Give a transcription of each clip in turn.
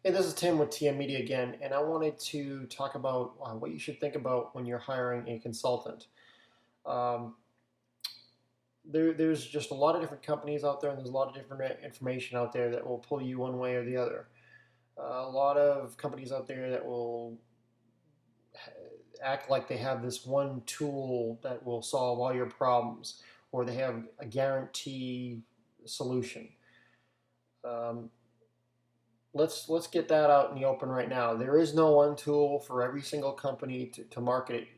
Hey, this is Tim with TM Media again, and I wanted to talk about what you should think about when you're hiring a consultant. Um, there's just a lot of different companies out there, and there's a lot of different information out there that will pull you one way or the other. A lot of companies out there that will act like they have this one tool that will solve all your problems, or they have a guarantee solution. Um, let's get that out in the open right now. There is no one tool for every single company to market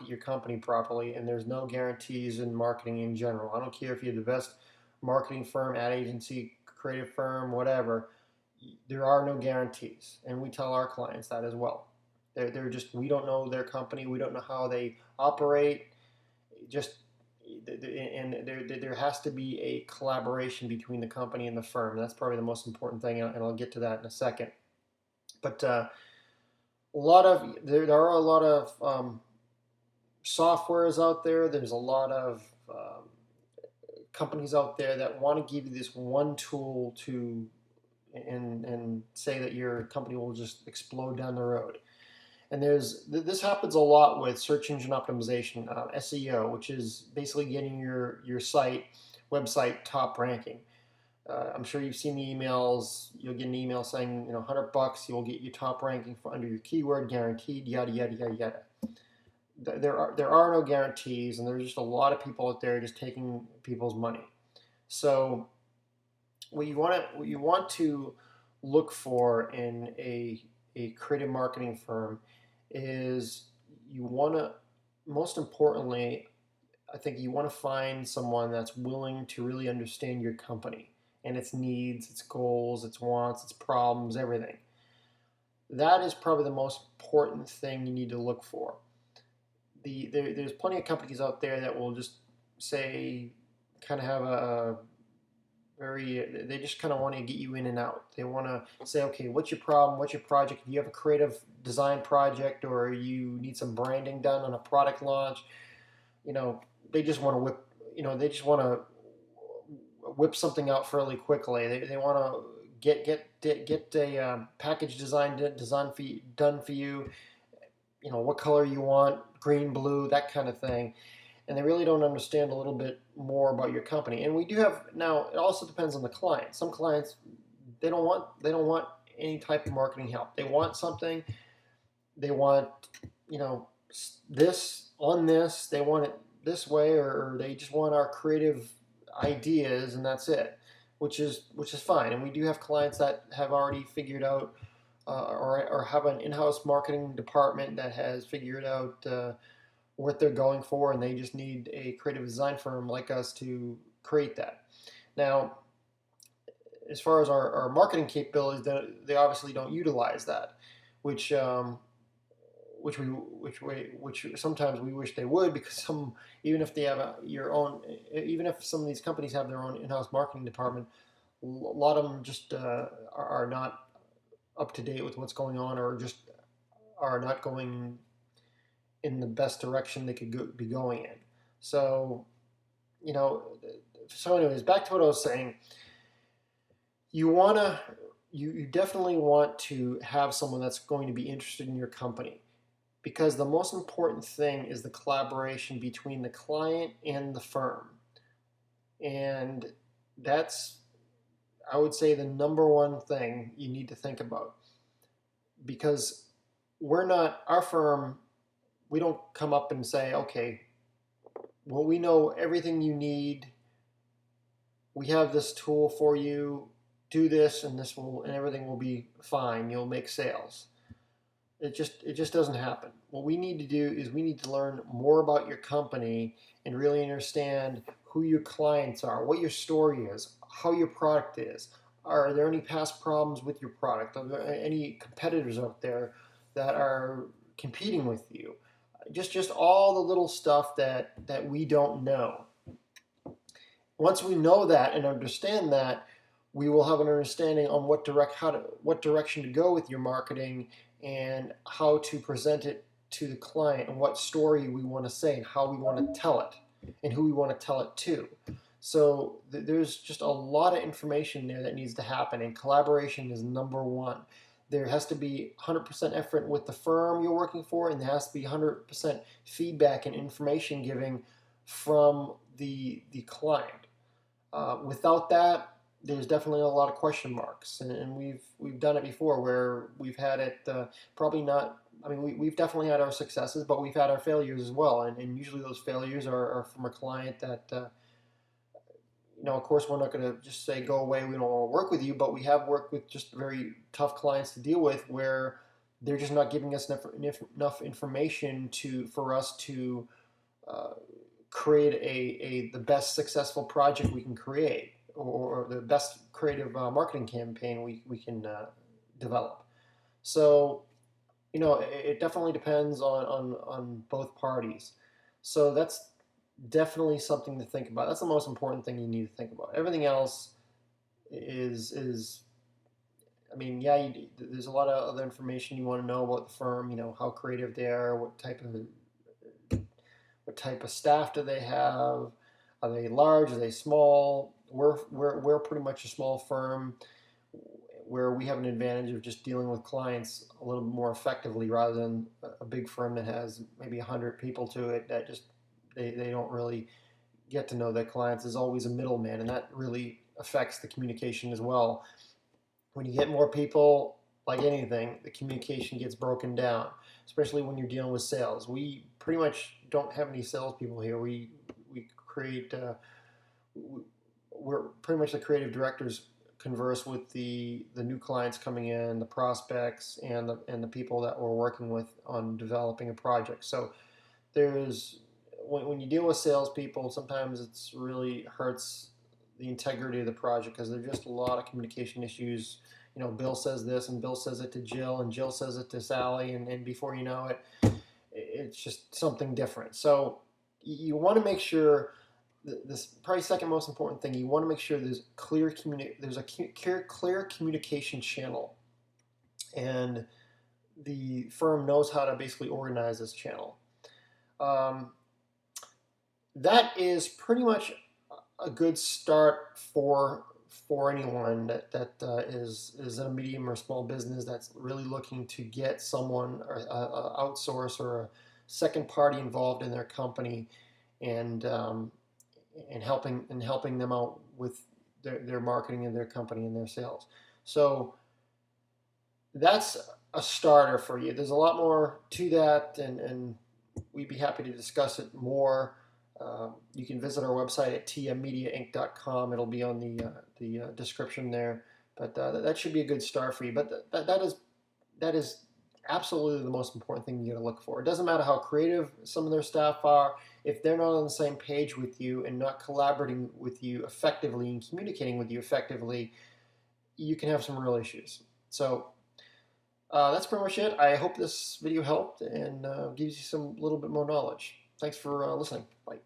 your company properly, and there's no guarantees in marketing in general. I don't care if you're the best marketing firm, ad agency, creative firm, whatever. There are no guarantees, and we tell our clients that as well. They're just, we don't know their company, we don't know how they operate. Just and there has to be a collaboration between the company and the firm. That's probably the most important thing, and I'll get to that in a second. But there are a lot of softwares out there. There's a lot of companies out there that want to give you this one tool to and say that your company will just explode down the road. And this happens a lot with search engine optimization, SEO, which is basically getting your website top ranking. I'm sure you've seen the emails. You'll get an email saying, $100, you'll get your top ranking for under your keyword, guaranteed, yada yada yada yada. There are no guarantees, and there's just a lot of people out there just taking people's money. So what you want to look for in a creative marketing firm is you want to, most importantly, I think you want to find someone that's willing to really understand your company and its needs, its goals, its wants, its problems, everything. That is probably the most important thing you need to look for. There's plenty of companies out there that will just say, kind of have a they just kind of want to get you in and out. They want to say, okay, what's your problem? What's your project? If you have a creative design project or you need some branding done on a product launch, you know, they just want to whip something out fairly quickly. They want to get a package done for you. What color you want, green, blue, that kind of thing. And they really don't understand a little bit more about your company. And we do have now. It also depends on the client. Some clients, they don't want any type of marketing help. They want something. They want you know this on this. They want it this way, or they just want our creative ideas, and that's it. Which is fine. And we do have clients that have already figured out, or have an in-house marketing department that has figured out what they're going for, and they just need a creative design firm like us to create that. Now, as far as our marketing capabilities, they obviously don't utilize that, which which sometimes we wish they would, because even if they have even if some of these companies have their own in-house marketing department, a lot of them just are not up to date with what's going on, or just are not going in the best direction they could be going in. So, you know, anyways, back to what I was saying. You wanna, you definitely want to have someone that's going to be interested in your company, because the most important thing is the collaboration between the client and the firm, and that's, I would say, the number one thing you need to think about, because our firm, we don't come up and say, okay, well, we know everything you need. We have this tool for you. Do this, and everything will be fine. You'll make sales. It just doesn't happen. What we need to do is we need to learn more about your company and really understand who your clients are, what your story is, how your product is. Are there any past problems with your product? Are there any competitors out there that are competing with you? Just all the little stuff that we don't know. Once we know that and understand that, we will have an understanding on what direction to go with your marketing, and how to present it to the client, and what story we want to say, and how we want to tell it, and who we want to tell it to. So there's just a lot of information there that needs to happen, and collaboration is number one. there has to be 100% effort with the firm you're working for, and there has to be 100% feedback and information giving from the client. Without that, there's definitely a lot of question marks, and we've done it before where we've had it probably not. I mean, we've definitely had our successes, but we've had our failures as well, and usually those failures are from a client that of course, we're not going to just say go away. We don't want to work with you, but we have worked with just very tough clients to deal with where they're just not giving us enough information for us to uh, create the best successful project we can create, or the best creative marketing campaign we can develop. So it definitely depends on both parties. So that's definitely something to think about. That's the most important thing you need to think about. Everything else is I mean, yeah, there's a lot of other information you want to know about the firm. How creative they are, what type of staff do they have, are they large, are they small? We're pretty much a small firm where we have an advantage of just dealing with clients a little more effectively rather than a big firm that has maybe 100 people to it that just they don't really get to know their clients. There's always a middleman, and that really affects the communication as well. When you get more people, like anything, the communication gets broken down, especially when you're dealing with sales. We pretty much don't have any salespeople here. We create. We're pretty much the creative directors converse with the new clients coming in, the prospects, and the people that we're working with on developing a project. So there's when you deal with salespeople, sometimes it's really hurts the integrity of the project because there's just a lot of communication issues. Bill says this, and Bill says it to Jill, and Jill says it to Sally, and before you know it, it's just something different. So you want to make sure this probably second most important thing. You want to make sure there's there's a clear communication channel, and the firm knows how to basically organize this channel. That is pretty much a good start for anyone that is in a medium or small business that's really looking to get someone or outsource or a second party involved in their company, and helping them out with their marketing and their company and their sales. So that's a starter for you. There's a lot more to that, and we'd be happy to discuss it more. You can visit our website at tmmediainc.com. It'll be on the description there. But that should be a good start for you. But that is absolutely the most important thing you got to look for. It doesn't matter how creative some of their staff are. If they're not on the same page with you and not collaborating with you effectively and communicating with you effectively, you can have some real issues. So that's pretty much it. I hope this video helped and gives you some little bit more knowledge. Thanks for listening. Bye.